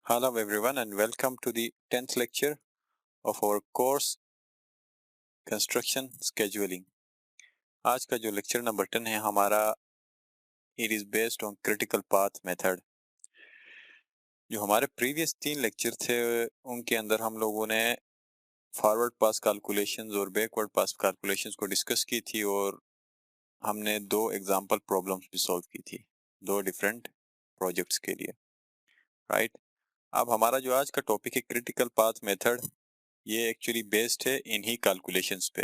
Hello everyone and welcome to the 10th lecture of our course Construction Scheduling। आज का जो lecture number 10 है हमारा it is based on critical path method। जो हमारे previous 3 lecture थे उनके अंदर हम लोगों ने फॉरवर्ड पास कैलकुलेशंस और बैकवर्ड पास कैलकुलेशंस को डिस्कस की थी और हमने 2 एग्जांपल प्रॉब्लम्स भी सॉल्व की थी 2 डिफरेंट प्रोजेक्ट्स के लिए, राइट। अब हमारा जो आज का टॉपिक है क्रिटिकल पाथ मेथड, ये एक्चुअली बेस्ड है इन्हीं कैलकुलेशंस पे।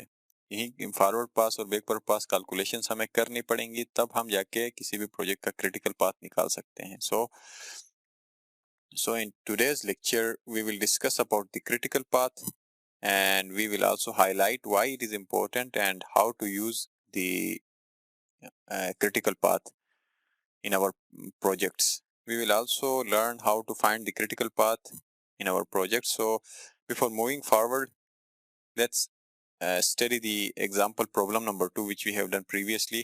यही फॉरवर्ड पास और बैकवर्ड पास कैलकुलेशंस हमें करनी पड़ेंगी, तब हम जाके किसी भी प्रोजेक्ट का क्रिटिकल पाथ निकाल सकते हैं। So in today's lecture we will discuss about the critical path and we will also highlight why it is important and how to use the critical path in our projects. We will also learn how to find the critical path in our project. So before moving forward, let's study the example problem number 2 which we have done previously।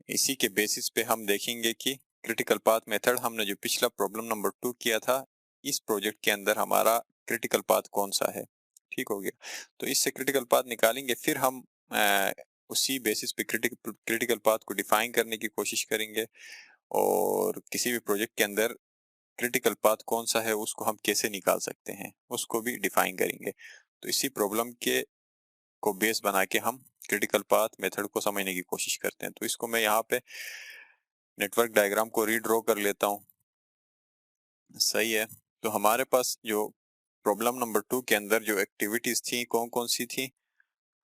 इसी के basis पे हम देखेंगे कि critical path method हमने जो पिछला problem number 2 किया था, इस प्रोजेक्ट के अंदर हमारा क्रिटिकल पाथ कौन सा है। ठीक हो गया, तो इससे क्रिटिकल पाथ निकालेंगे, फिर हम उसी बेसिस पे क्रिटिकल पाथ को डिफाइन करने की कोशिश करेंगे और किसी भी प्रोजेक्ट के अंदर क्रिटिकल पाथ कौन सा है उसको हम कैसे निकाल सकते हैं उसको भी डिफाइन करेंगे। तो इसी प्रॉब्लम के को बेस बना के हम क्रिटिकल पाथ मेथड को समझने की कोशिश करते हैं। तो इसको मैं यहाँ पे नेटवर्क डायग्राम को रीड्रॉ कर लेता हूँ, सही है। तो हमारे पास जो प्रॉब्लम नंबर 2 के अंदर जो एक्टिविटीज थी कौन कौन सी थी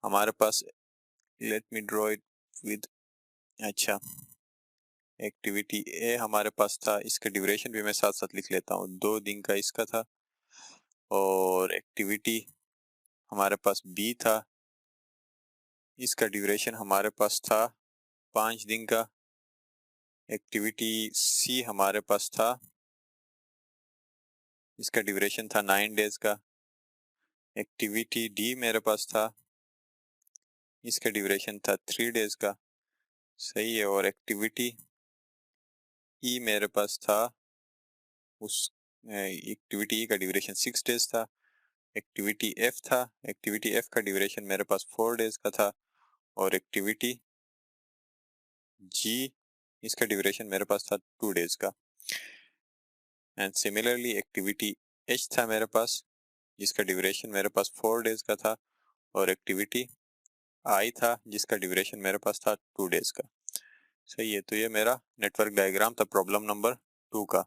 हमारे पास, let me draw it with, अच्छा, एक्टिविटी ए हमारे पास था, इसका ड्यूरेशन भी मैं साथ साथ लिख लेता हूँ, 2 दिन का इसका था। और एक्टिविटी हमारे पास बी था, इसका ड्यूरेशन हमारे पास था 5 दिन का। एक्टिविटी सी हमारे पास था, इसका ड्यूरेशन था 9 डेज का। एक्टिविटी डी मेरे पास था, इसका ड्यूरेशन था 3 डेज का, सही है। और एक्टिविटी ई मेरे पास था, उस एक्टिविटी ई का ड्यूरेशन 6 डेज था। एक्टिविटी एफ था, एक्टिविटी एफ का ड्यूरेशन मेरे पास 4 डेज का था। और एक्टिविटी जी, इसका ड्यूरेशन मेरे पास था 2 डेज का। एंड सिमिलरली एक्टिविटी एच था मेरे पास, जिसका ड्यूरेशन मेरे पास 4 डेज का था। और एक्टिविटी आई था जिसका ड्यूरेशन मेरे पास था 2 डेज का, सही है। तो ये मेरा नेटवर्क डायग्राम था प्रॉब्लम नंबर 2 का।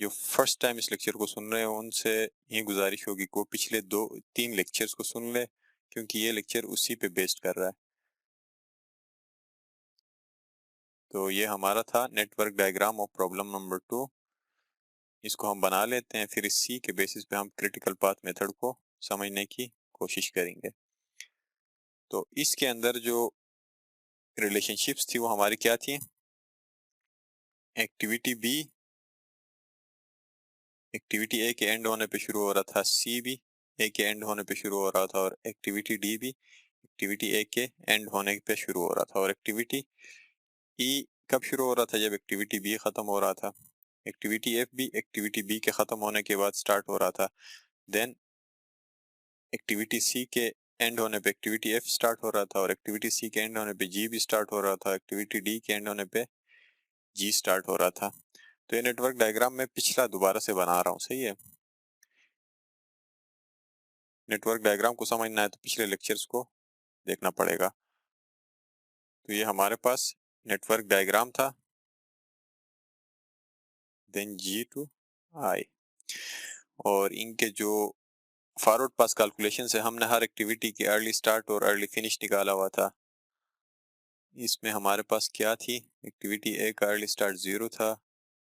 जो फर्स्ट टाइम इस लेक्चर को सुन रहे हैं उनसे ये गुजारिश होगी कि वो पिछले 2-3 लेक्चर्स को सुन ले, क्योंकि ये लेक्चर उसी पे बेस्ड कर रहा है। तो ये हमारा था network diagram of problem number 2। इसको हम बना लेते हैं, फिर इसी के बेसिस पे हम क्रिटिकल पाथ मेथड को समझने की कोशिश करेंगे। तो इसके अंदर जो रिलेशनशिप्स थी वो हमारी क्या थी, एक्टिविटी बी एक्टिविटी ए के एंड होने पे शुरू हो रहा था, सी भी ए के एंड होने पे शुरू हो रहा था, और एक्टिविटी डी भी एक्टिविटी ए के एंड होने पे शुरू हो रहा था। और एक्टिविटी ई कब शुरू हो रहा था, जब एक्टिविटी बी खत्म हो रहा था। एक्टिविटी एफ भी एक्टिविटी बी के खत्म होने के बाद स्टार्ट हो रहा था। देन एक्टिविटी सी के एंड होने पे एक्टिविटी एफ स्टार्ट हो रहा था, और एक्टिविटी सी के एंड होने पे जी भी स्टार्ट हो रहा था। एक्टिविटी डी के एंड होने पे जी स्टार्ट हो रहा था। तो ये नेटवर्क डायग्राम में पिछला दोबारा से बना रहा हूँ, सही है। नेटवर्क डायग्राम को समझना है तो पिछले लेक्चर्स को देखना पड़ेगा। तो ये हमारे पास नेटवर्क डायग्राम था, देन जी टू आई, और इनके जो फॉरवर्ड पास कैलकुलेशन से हमने हर एक्टिविटी की अर्ली स्टार्ट और अर्ली फिनिश निकाला हुआ था। इसमें हमारे पास क्या थी, एक्टिविटी ए का अर्ली स्टार्ट 0 था,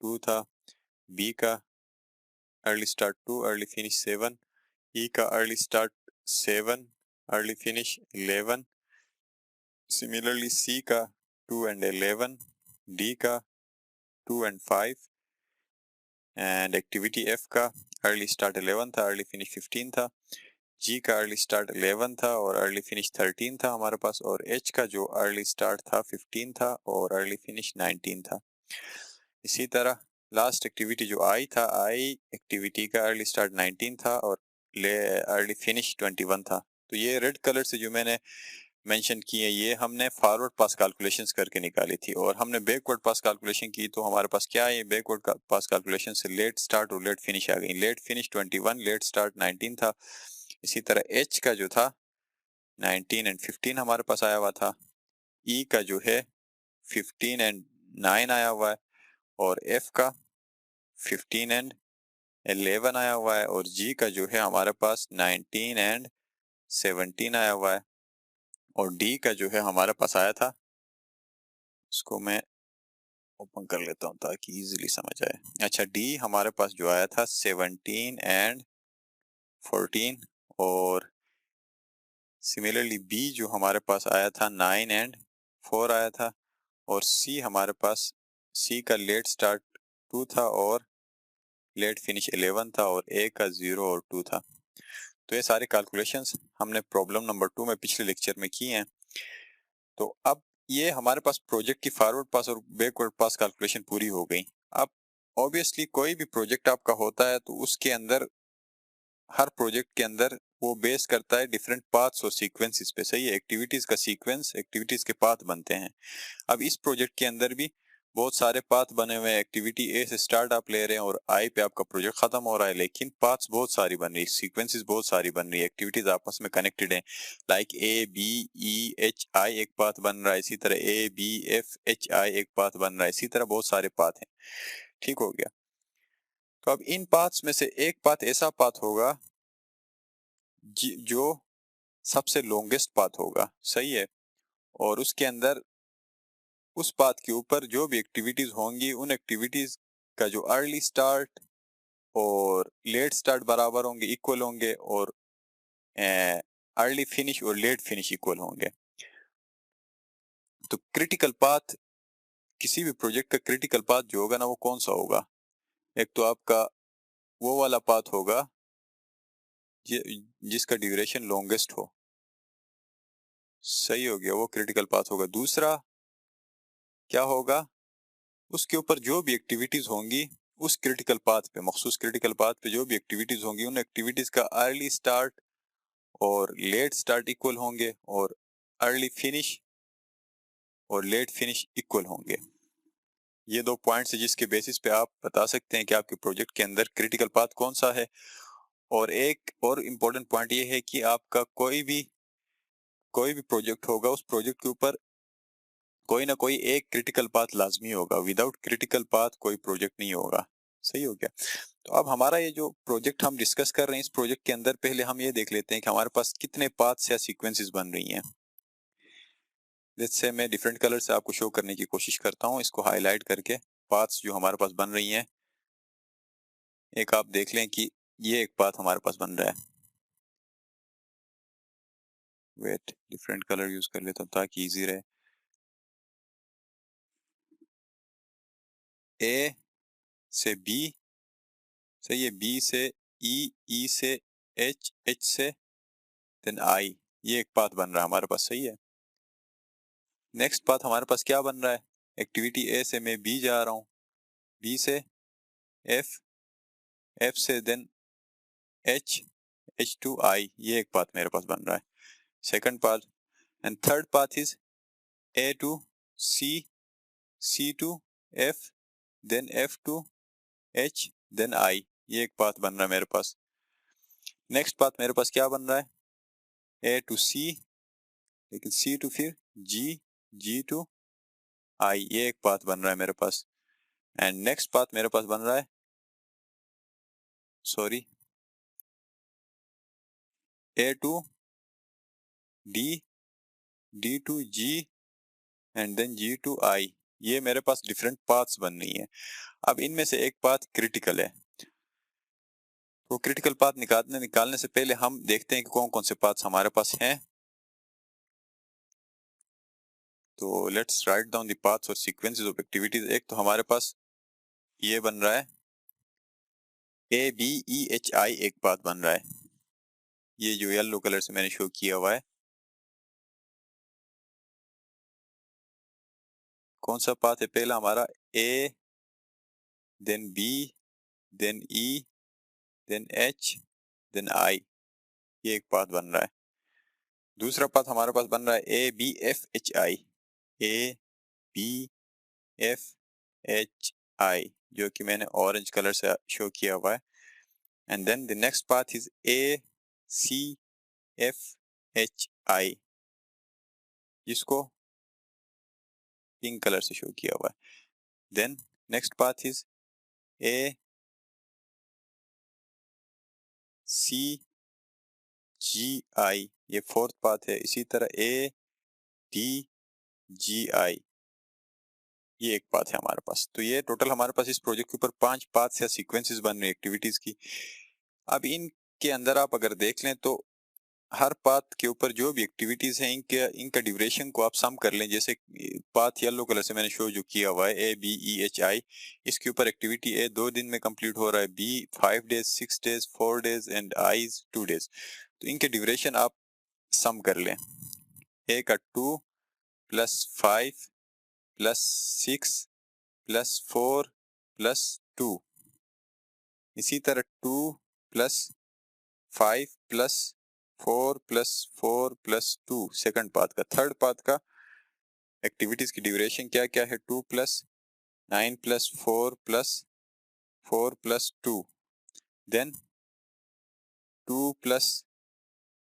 2 था, बी का early start 2, early finish 7, E का early start 7, early finish 11, similarly C का 2 एंड 11, डी का 2 एंड 5, एंड एक्टिविटी एफ का अर्ली स्टार्ट 11 था, अर्ली फिनिश 15 था। जी का अर्ली स्टार्ट 11 था और अर्ली फिनिश 13 था हमारे पास। और एच का जो अर्ली स्टार्ट था 15 था और अर्ली फिनिश 19 था। इसी तरह लास्ट एक्टिविटी जो आई था, आई एक्टिविटी का अर्ली स्टार्ट 19 था और अर्ली फिनिश 21 था। तो ये रेड कलर से जो मैंने मेंशन की है, ये हमने फॉरवर्ड पास कैलकुलेशंस करके निकाली थी, और हमने बैकवर्ड पास कैलकुलेशन की तो हमारे पास क्या है, बैकवर्ड पास कैलकुलेशन से लेट स्टार्ट और लेट फिनिश आ गई। लेट फिनिश 21, लेट स्टार्ट 19 था। इसी तरह एच का जो था 19 एंड 15 हमारे पास आया हुआ था। ई का जो है 15 एंड 9 आया हुआ है, और एफ का 15 एंड 11 आया हुआ है, और जी का जो है हमारे पास 19 एंड 17 आया हुआ है, और डी का जो है हमारे पास आया था, इसको मैं ओपन कर लेता हूँ ताकि इजीली समझ आए। अच्छा, डी हमारे पास जो आया था 17 एंड 14, और सिमिलरली बी जो हमारे पास आया था 9 एंड 4 आया था, और सी हमारे पास, सी का लेट स्टार्ट 2 था और लेट फिनिश 11 था, और ए का 0 और 2 था। तो ये सारे कैलकुलेशंस हमने प्रॉब्लम नंबर 2 में पिछले लेक्चर में किए हैं। तो अब ये हमारे पास प्रोजेक्ट की फॉरवर्ड पास और बैकवर्ड पास कैलकुलेशन पूरी हो गई। अब ऑब्वियसली कोई भी प्रोजेक्ट आपका होता है तो उसके अंदर, हर प्रोजेक्ट के अंदर वो बेस करता है डिफरेंट पाथ्स और सीक्वेंसेस पे। सही है, एक्टिविटीज का सीक्वेंस, एक्टिविटीज के पाथ बनते हैं। अब इस प्रोजेक्ट के अंदर भी बहुत सारे पाथ बने हुए हैं। एक्टिविटी ए से स्टार्ट आप ले रहे हैं और आई पे आपका प्रोजेक्ट खत्म हो रहा है, लेकिन पाथ्स बहुत सारी बन रही है, सीक्वेंसेस बहुत सारी बन रही है, एक्टिविटीज आपस में कनेक्टेड हैं। Like A B E H I एक पाथ बन रहा है, इसी तरह A B F H I एक पाथ बन रहा है, इसी तरह बहुत सारे पाथ हैं। ठीक हो गया। तो अब इन पाथ्स में से एक पाथ ऐसा पाथ होगा जो सबसे लॉन्गेस्ट पाथ होगा। सही है, और उसके अंदर उस पाथ के ऊपर जो भी एक्टिविटीज होंगी, उन एक्टिविटीज का जो अर्ली स्टार्ट और लेट स्टार्ट बराबर होंगे, इक्वल होंगे, और अर्ली फिनिश और लेट फिनिश इक्वल होंगे। तो क्रिटिकल पाथ, किसी भी प्रोजेक्ट का क्रिटिकल पाथ जो होगा ना, वो कौन सा होगा? एक तो आपका वो वाला पाथ होगा जिसका ड्यूरेशन लॉन्गेस्ट हो। सही हो गया, वो क्रिटिकल पाथ होगा। दूसरा क्या होगा? उसके ऊपर जो भी एक्टिविटीज होंगी, उस क्रिटिकल पाथ पे, मखसूस क्रिटिकल पाथ पे जो भी एक्टिविटीज होंगी, उन एक्टिविटीज का अर्ली स्टार्ट और लेट स्टार्ट इक्वल होंगे, और अर्ली फिनिश और लेट फिनिश इक्वल होंगे। ये दो पॉइंट्स है जिसके बेसिस पे आप बता सकते हैं कि आपके प्रोजेक्ट के अंदर क्रिटिकल पाथ कौन सा है। और एक और इम्पोर्टेंट पॉइंट ये है कि आपका कोई भी प्रोजेक्ट होगा, उस प्रोजेक्ट के ऊपर कोई ना कोई एक क्रिटिकल पाथ लाजमी होगा। विदाउट क्रिटिकल पाथ कोई प्रोजेक्ट नहीं होगा। सही हो गया। तो अब हमारा ये जो प्रोजेक्ट हम डिस्कस कर रहे हैं, इस प्रोजेक्ट के अंदर पहले हम ये देख लेते हैं कि हमारे पास कितने पाथ्स या सीक्वेंसेस बन रही हैं। जैसे मैं डिफरेंट कलर से आपको शो करने की कोशिश करता हूँ, इसको हाईलाइट करके पाथ्स जो हमारे पास बन रही हैं। एक आप देख लें कि ये एक पाथ हमारे पास बन रहा है। वेट, डिफरेंट कलर यूज कर लेता हूँ ताकि इजी रहे। ए से बी, सही है, बी से ई, ई से एच, एच से देन आई, ये एक पाथ बन रहा है हमारे पास। सही है। नेक्स्ट पाथ हमारे पास क्या बन रहा है? एक्टिविटी ए से मैं बी जा रहा हूँ, बी से एफ, एफ से then H, H to I, ये एक पाथ मेरे पास बन रहा है, second path. And third path is A to C, C to F, then F to H, then I, ये एक पाथ बन रहा है मेरे पास। नेक्स्ट पाथ मेरे पास क्या बन रहा है? ए टू सी, लेकिन सी टू फिर जी, जी टू आई, ये एक पाथ बन रहा है मेरे पास। एंड नेक्स्ट पाथ मेरे पास बन रहा है, sorry, A to D, D to G, and then G to I, ये मेरे पास डिफरेंट पाथ्स बन रही हैं। अब इनमें से एक पाथ क्रिटिकल है, तो क्रिटिकल पाथ निकालने से पहले हम देखते हैं कि कौन कौन से पाथ्स हमारे पास हैं। तो let's write down the paths और सीक्वेंसेस ऑफ एक्टिविटीज। एक तो हमारे पास ये बन रहा है, ए बी ई एच आई एक पाथ बन रहा है, ये जो येलो कलर से मैंने शो किया हुआ है। कौन सा पाथ है? पहला हमारा ए then B, then E, then H, then I। ये एक पाथ बन रहा है। दूसरा पाथ हमारे पास बन रहा है ABFHI, ABFHI, जो कि मैंने ऑरेंज कलर से शो किया हुआ है। And then the next path is ACFHI, जिसको पिंक कलर से शो किया हुआ है। Then next path is ACGI, ये फोर्थ पाथ है। इसी तरह ADGI, ये एक पाथ है हमारे पास। तो ये टोटल हमारे पास इस प्रोजेक्ट के ऊपर 5 पाथ्स या सीक्वेंसेस बन रहे एक्टिविटीज की। अब इनके अंदर आप अगर देख लें तो हर पाथ के ऊपर जो भी एक्टिविटीज हैं इनका ड्यूरेशन को आप सम कर लें। जैसे पाथ येलो कलर से मैंने शो जो किया हुआ है ABEHI, इसके ऊपर एक्टिविटी A 2 दिन में कंप्लीट हो रहा है, B 5 days, 6 days, 4 days and I 2 days. तो इनके ड्यूरेशन आप सम कर लें। A का 2 प्लस 5 प्लस 6 प्लस 4 प्लस 2, इसी तरह 2 plus 5 plus 4 plus 4 plus 2 second path का। थर्ड पाथ का एक्टिविटीज की ड्यूरेशन क्या क्या है? 2 plus 9 plus 4 plus 4 plus 2, then 2 plus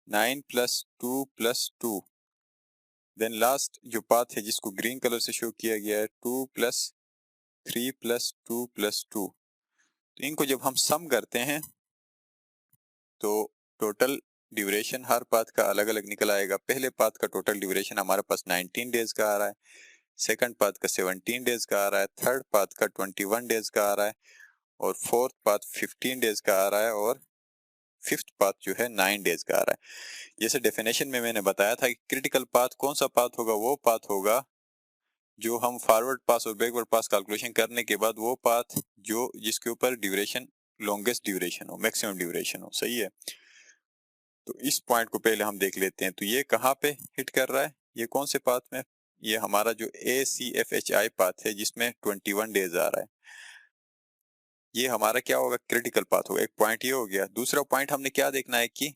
9 plus 2 plus 2, then last जो पाथ है जिसको ग्रीन कलर से शो किया गया है 2 प्लस 3 प्लस 2 प्लस 2। तो इनको जब हम सम करते हैं तो टोटल ड्यूरेशन हर पाथ का अलग अलग निकल आएगा। पहले पाथ का टोटल ड्यूरेशन हमारे पास 19 डेज का आ रहा है, सेकंड पाथ का 17 डेज का आ रहा है, थर्ड पाथ का 21 डेज का आ रहा है, और फोर्थ पाथ 15 डेज का आ रहा है, और फिफ्थ पाथ जो है 9 डेज का आ रहा है। जैसे डेफिनेशन में मैंने बताया था कि क्रिटिकल पाथ कौन सा पाथ होगा? वो पाथ होगा जो हम फॉरवर्ड पास और बैकवर्ड पास कैलकुलेशन करने के बाद वो पाथ जो जिसके ऊपर ड्यूरेशन लॉन्गेस्ट ड्यूरेशन हो, मैक्सिमम ड्यूरेशन हो। सही है, तो इस पॉइंट को पहले हम देख लेते हैं। तो ये कहाँ पे हिट कर रहा है? ये कौन से पाथ में? ये हमारा जो ACFHI पाथ है जिसमें 21 डेज आ रहा है, ये हमारा क्या होगा? क्रिटिकल पाथ होगा। एक पॉइंट ये हो गया। दूसरा पॉइंट हमने क्या देखना है कि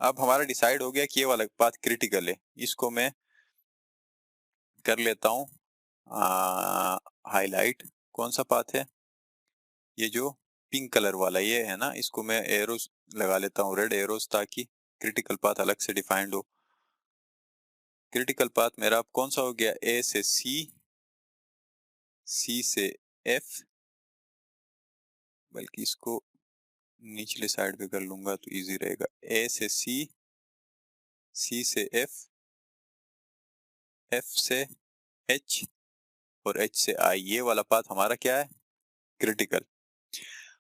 अब हमारा डिसाइड हो गया कि ये वाला पाथ क्रिटिकल है। इसको मैं कर लेता हूँ हाईलाइट। कौन सा पाथ है? ये जो पिंक कलर वाला ये है ना, इसको मैं एरोस लगा लेता हूँ, रेड एरोस, ताकि क्रिटिकल पाथ अलग से डिफाइंड हो। क्रिटिकल पाथ मेरा अब कौन सा हो गया? A से C, C से F, बल्कि इसको निचले साइड पे कर लूंगा तो इजी रहेगा। A से C, C से F, F से H और H से I। ये वाला पाथ हमारा क्या है? क्रिटिकल।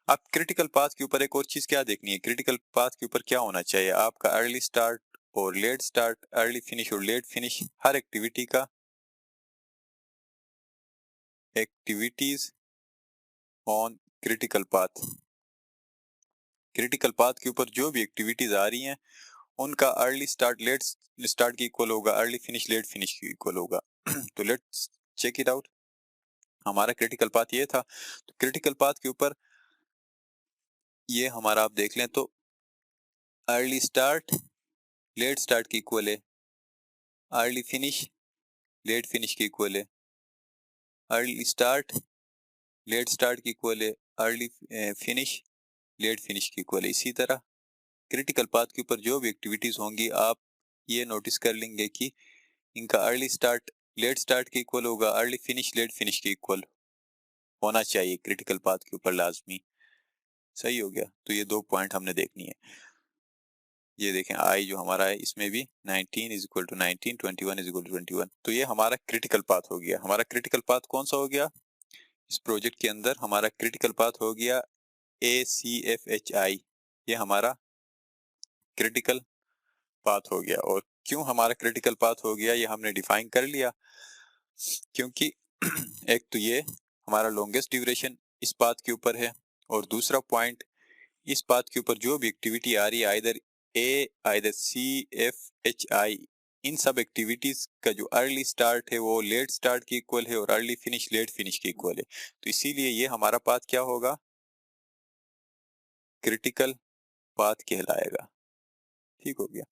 अब क्रिटिकल पाथ के ऊपर एक और चीज क्या देखनी है? क्रिटिकल पाथ के ऊपर क्या होना चाहिए? आपका अर्ली स्टार्ट और लेट स्टार्ट, अर्ली फिनिश और लेट फिनिश, हर एक्टिविटी का activities on critical path. Critical path के ऊपर जो भी एक्टिविटीज आ रही हैं उनका अर्ली स्टार्ट लेट स्टार्ट की इक्वल होगा, अर्ली फिनिश लेट फिनिश की इक्वल होगा। तो लेट्स चेक इट आउट। हमारा क्रिटिकल पाथ ये था। तो क्रिटिकल पाथ के ऊपर ये हमारा आप देख लें तो अर्ली स्टार्ट लेट स्टार्ट की इक्वल है, अर्ली फिनिश लेट फिनिश की इक्वल है, अर्ली स्टार्ट लेट स्टार्ट की इक्वल है, अर्ली फिनिश लेट फिनिश की इक्वल है। इसी तरह क्रिटिकल पाथ के ऊपर जो भी एक्टिविटीज होंगी आप ये नोटिस कर लेंगे कि इनका अर्ली स्टार्ट लेट स्टार्ट के इक्वल होगा, अर्ली फिनिश लेट फिनिश के इक्वल होना चाहिए क्रिटिकल पाथ के ऊपर लाजमी। सही हो गया। तो ये दो पॉइंट हमने देखनी है। ये देखें आई जो हमारा है इसमें भी 19 is equal to 19, 21 is equal to 21। तो ये हमारा क्रिटिकल पाथ हो गया। हमारा क्रिटिकल पाथ कौन सा हो गया? इस प्रोजेक्ट के अंदर हमारा क्रिटिकल पाथ हो गया ACFHI। ये हमारा क्रिटिकल पाथ हो गया। और क्यों हमारा क्रिटिकल पाथ हो गया ये हमने डिफाइन कर लिया, क्योंकि एक तो ये हमारा लॉन्गेस्ट ड्यूरेशन इस पाथ के ऊपर है, और दूसरा पॉइंट इस पाथ के ऊपर जो भी एक्टिविटी आ रही है either A either C F H I इन सब एक्टिविटीज का जो अर्ली स्टार्ट है वो लेट स्टार्ट के इक्वल है और अर्ली फिनिश लेट फिनिश के इक्वल है। तो इसीलिए ये हमारा पाथ क्या होगा, क्रिटिकल पाथ कहलाएगा। ठीक हो गया।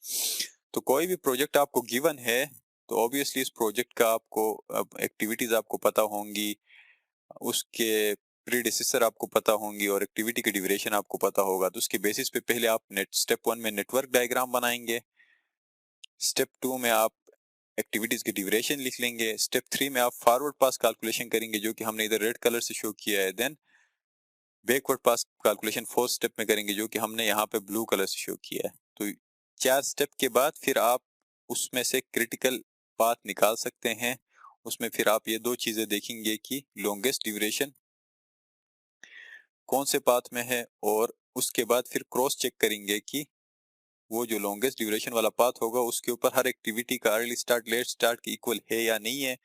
तो कोई भी प्रोजेक्ट आपको गिवन है तो ऑब्वियसली इस प्रोजेक्ट का आपको एक्टिविटीज आपको पता होंगी, उसके प्रीडिसेसर आपको पता होंगी और एक्टिविटी की ड्यूरेशन आपको पता होगा। तो उसके बेसिस पे पहले आप स्टेप 1 में नेटवर्क डायग्राम बनाएंगे, स्टेप 2 में आप एक्टिविटीज की ड्यूरेशन लिख लेंगे, स्टेप 3 में आप फॉरवर्ड पास कैलकुलेशन करेंगे जो कि हमने इधर रेड कलर से शो किया है, then backward pass calculation fourth step में करेंगे जो कि हमने यहाँ पे ब्लू कलर से शो किया है। तो 4 स्टेप के बाद फिर आप उसमें से क्रिटिकल पाथ निकाल सकते हैं। उसमें फिर आप ये दो चीजें देखेंगे कि लॉन्गेस्ट ड्यूरेशन कौन से पाथ में है, और उसके बाद फिर क्रॉस चेक करेंगे कि वो जो लॉन्गेस्ट ड्यूरेशन वाला पाथ होगा उसके ऊपर हर एक्टिविटी का अर्ली स्टार्ट लेट स्टार्ट के इक्वल है या नहीं है,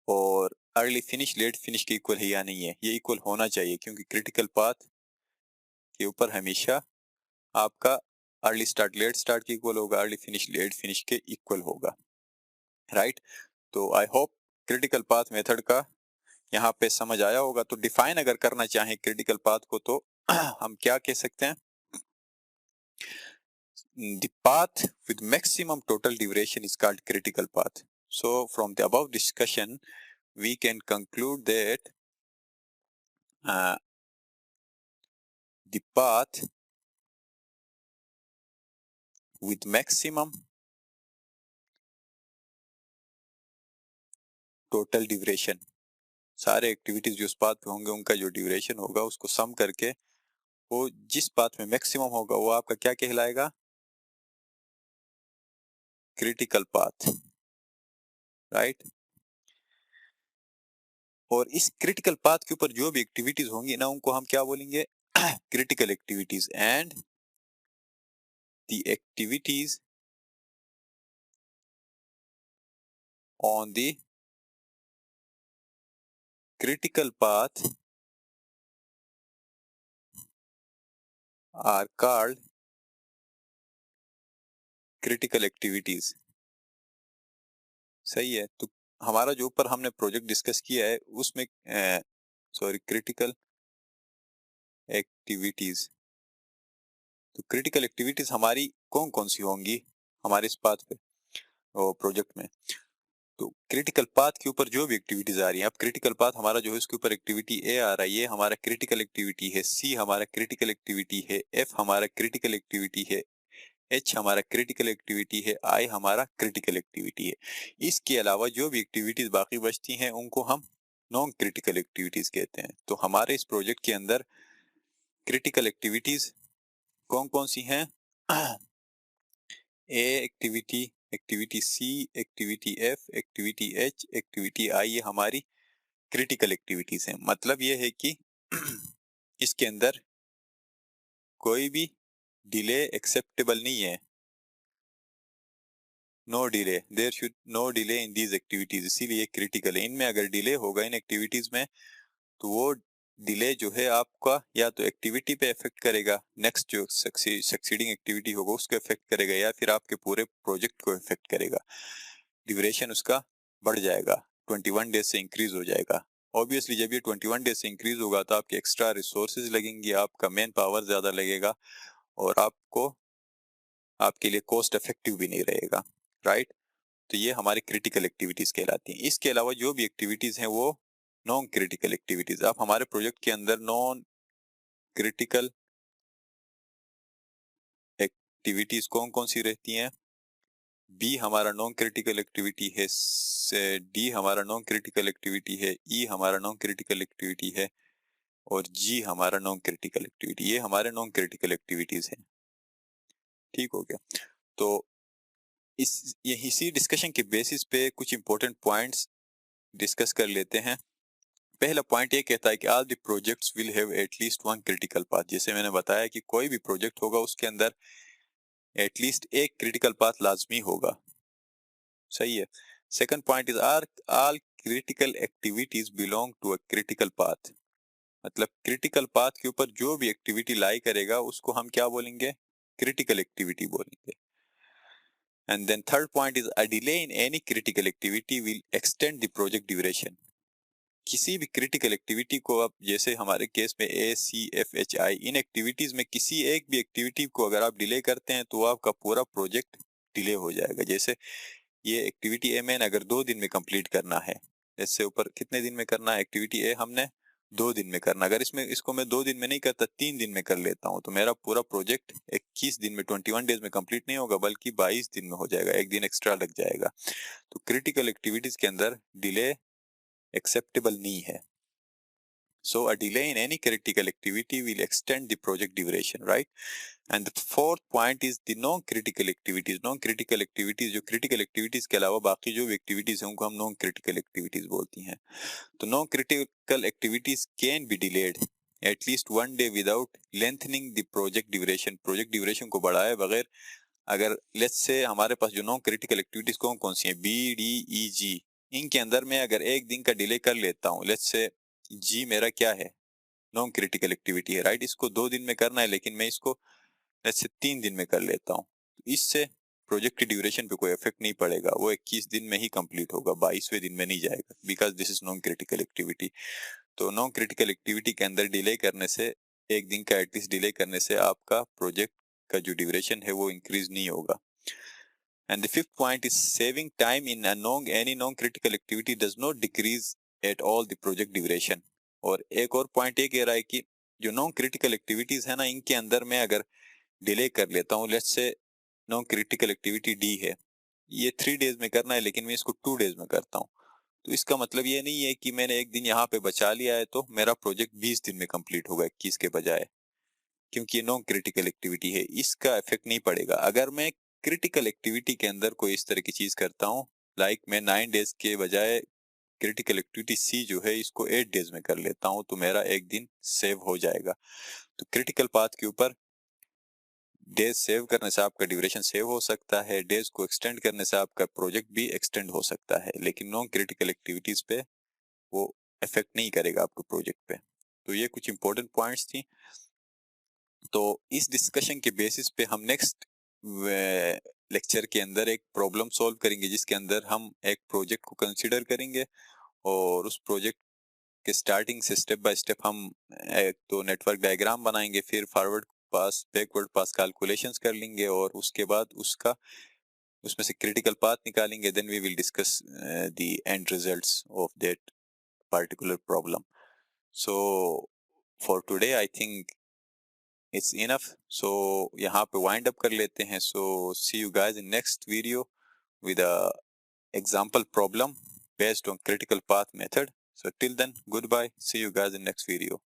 और अर्ली फिनिश लेट फिनिश के इक्वल है या नहीं है। ये इक्वल होना चाहिए क्योंकि क्रिटिकल पाथ के ऊपर हमेशा आपका अर्ली स्टार्ट लेट स्टार्ट के इक्वल होगा, अर्ली फिनिश लेट फिनिश के इक्वल होगा, राइट। तो I hope critical path method का यहाँ पे समझ आया होगा। तो डिफाइन अगर करना चाहें क्रिटिकल पाथ को तो हम क्या कह सकते हैं, the path with maximum total duration is called critical path. So from the above discussion we can conclude that the path with maximum total duration, सारे एक्टिविटीज जो उस पाथ पे होंगे उनका जो ड्यूरेशन होगा उसको सम करके वो जिस पाथ में मैक्सिमम होगा वो आपका क्या कहलाएगा, क्रिटिकल पाथ, राइट। और इस क्रिटिकल पाथ के ऊपर जो भी एक्टिविटीज होंगी ना उनको हम क्या बोलेंगे, critical activities. And the activities on the critical path are called critical activities। सही है। तो हमारा जो ऊपर हमने प्रोजेक्ट डिस्कस किया है उसमें क्रिटिकल एक्टिविटीज, तो क्रिटिकल एक्टिविटीज हमारी कौन कौन सी होंगी हमारे इस पाथ पे और प्रोजेक्ट में। तो क्रिटिकल पाथ के ऊपर जो भी एक्टिविटीज आ रही है, अब क्रिटिकल पाथ हमारा जो है उसके ऊपर एक्टिविटी ए आ रहा है, ये हमारा क्रिटिकल एक्टिविटी है, सी हमारा क्रिटिकल एक्टिविटी है, एफ हमारा क्रिटिकल एक्टिविटी है, एच हमारा क्रिटिकल एक्टिविटी है, आई हमारा क्रिटिकल एक्टिविटी है। इसके अलावा जो भी एक्टिविटीज बाकी बचती हैं उनको हम नॉन क्रिटिकल एक्टिविटीज कहते हैं। तो हमारे इस प्रोजेक्ट के अंदर क्रिटिकल एक्टिविटीज कौन कौन सी हैं, A activity, activity C, activity F, activity H, activity I, ये हमारी क्रिटिकल एक्टिविटीज हैं। मतलब ये है कि इसके अंदर कोई भी डिले एक्सेप्टेबल नहीं है, no delay, there should no delay in these activities, इसीलिए क्रिटिकल है। इनमें अगर डिले होगा इन एक्टिविटीज में तो वो डिले जो है आपका या तो एक्टिविटी पे इफेक्ट करेगा, नेक्स्ट जो सक्सीडिंग एक्टिविटी होगा उसको इफेक्ट करेगा, या फिर आपके पूरे प्रोजेक्ट को इफेक्ट करेगा। ड्यूरेशन उसका बढ़ जाएगा, 21 डेज से इंक्रीज हो जाएगा। ऑब्वियसली जब ये 21 डेज से इंक्रीज होगा तो आपके एक्स्ट्रा रिसोर्सेज लगेंगे, आपका मैन पावर ज्यादा लगेगा और आपको आपके लिए कॉस्ट इफेक्टिव भी नहीं रहेगा, राइट। तो ये हमारी क्रिटिकल एक्टिविटीज कहलाती हैं। इसके अलावा जो भी एक्टिविटीज हैं वो नॉन क्रिटिकल एक्टिविटीज। अब हमारे प्रोजेक्ट के अंदर नॉन क्रिटिकल एक्टिविटीज कौन कौन सी रहती हैं, बी हमारा नॉन क्रिटिकल एक्टिविटी है, डी हमारा नॉन क्रिटिकल एक्टिविटी है, ई हमारा नॉन क्रिटिकल एक्टिविटी है और जी हमारा नॉन क्रिटिकल एक्टिविटी, ये हमारे नॉन क्रिटिकल एक्टिविटीज हैं। ठीक हो गया। तो इसी डिस्कशन के बेसिस पे कुछ इंपॉर्टेंट पॉइंट्स डिस्कस कर लेते हैं। पहला पॉइंट ये कहता है कि all the projects will have at least one critical path. जैसे मैंने बताया कि कोई भी प्रोजेक्ट होगा उसके अंदर एटलीस्ट एक क्रिटिकल पाथ लाजमी होगा, सही है। Second point is all critical activities belong to a critical path. मतलब क्रिटिकल पाथ के ऊपर जो भी एक्टिविटी लाई करेगा उसको हम क्या बोलेंगे, क्रिटिकल एक्टिविटी बोलेंगे, And then third point is a delay in any critical activity will extend the project duration. किसी भी क्रिटिकल एक्टिविटी को आप, जैसे हमारे केस में ACFHI, इन एक्टिविटीज में किसी एक भी एक्टिविटी को अगर आप डिले करते हैं तो आपका पूरा प्रोजेक्ट डिले हो जाएगा। जैसे ये एक्टिविटी ए मैंने अगर 2 दिन में कंप्लीट करना है, इससे ऊपर कितने दिन में करना है, एक्टिविटी ए हमने 2 दिन में करना, अगर इसको मैं 2 दिन में नहीं करता 3 दिन में कर लेता हूँ तो मेरा पूरा प्रोजेक्ट 21 दिन में 21 डेज में कंप्लीट नहीं होगा बल्कि 22 दिन में हो जाएगा, एक दिन एक्स्ट्रा लग जाएगा। तो क्रिटिकल एक्टिविटीज के अंदर डिले एक्सेप्टेबल नहीं है। So a delay in any critical activity will extend the project duration, right? And the fourth point is the non-critical activities. Non-critical activities, जो critical activities के अलावा बाकी जो भी activities हैं उनको हम non-critical activities बोलती हैं। तो non-critical activities can be delayed at least 1 day without lengthening the project duration. Project duration को बढ़ाए बगैर, अगर let's say हमारे पास जो non-critical activities कौन सी हैं, B, D, E, G, इनके अंदर मैं अगर एक दिन का डिले कर लेता हूँ, let's say G मेरा क्या है, नॉन क्रिटिकल एक्टिविटी है, राइट, इसको 2 दिन में करना है लेकिन मैं इसको ऐसे 3 दिन में कर लेता हूँ, इससे प्रोजेक्ट की ड्यूरेशन पे कोई इफेक्ट नहीं पड़ेगा, वो 21 दिन में ही कंप्लीट होगा, 22वें दिन में नहीं जाएगा, because this is non critical activity. तो नॉन क्रिटिकल एक्टिविटी के अंदर डिले करने से, एक दिन का एटलीस्ट डिले करने से आपका प्रोजेक्ट का जो ड्यूरेशन है वो इंक्रीज नहीं होगा। And the fifth point is saving time in any non-critical activity does not decrease at all the project duration. और एक और पॉइंट ये कह रहा है कि जो नॉन क्रिटिकल एक्टिविटीज है ना, इनके अंदर मैं अगर डिले कर लेता हूँ, let's say non critical activity D है, ये 3 डेज में करना है लेकिन मैं इसको 2 डेज में करता हूँ, तो इसका मतलब ये नहीं है कि मैंने एक दिन यहाँ पे बचा लिया है तो मेरा प्रोजेक्ट 20 दिन में कंप्लीट होगा 21 के बजाय, क्योंकि ये नॉन क्रिटिकल एक्टिविटी है, इसका इफेक्ट नहीं पड़ेगा। अगर मैं क्रिटिकल एक्टिविटी के अंदर कोई इस तरह की चीज करता हूँ, लाइक मैं 9 डेज के बजाय क्रिटिकल एक्टिविटी सी जो है इसको 8 डेज में कर लेता हूँ तो मेरा एक दिन सेव हो जाएगा। तो क्रिटिकल पाथ के ऊपर डेज सेव करने से आपका ड्यूरेशन सेव हो सकता है, डेज को एक्सटेंड करने से आपका प्रोजेक्ट भी एक्सटेंड हो सकता है, लेकिन नॉन क्रिटिकल एक्टिविटीज पे वो इफेक्ट नहीं करेगा आपके प्रोजेक्ट पे। तो ये कुछ इंपॉर्टेंट पॉइंट्स थी। तो इस डिस्कशन के बेसिस पे हम नेक्स्ट लेक्चर के अंदर एक प्रॉब्लम सॉल्व करेंगे जिसके अंदर हम एक प्रोजेक्ट को कंसीडर करेंगे और उस प्रोजेक्ट के स्टार्टिंग से स्टेप बाय स्टेप हम एक तो नेटवर्क डायग्राम बनाएंगे, फिर forward pass backward pass calculations कर लेंगे और उसके बाद उसमें से क्रिटिकल पाथ निकालेंगे, then we will discuss the end results of that particular problem. So for today I think it's enough, so यहाँ पे wind up कर लेते हैं। So see you guys in next video with a example problem based on critical path method. So till then, goodbye, see you guys in next video.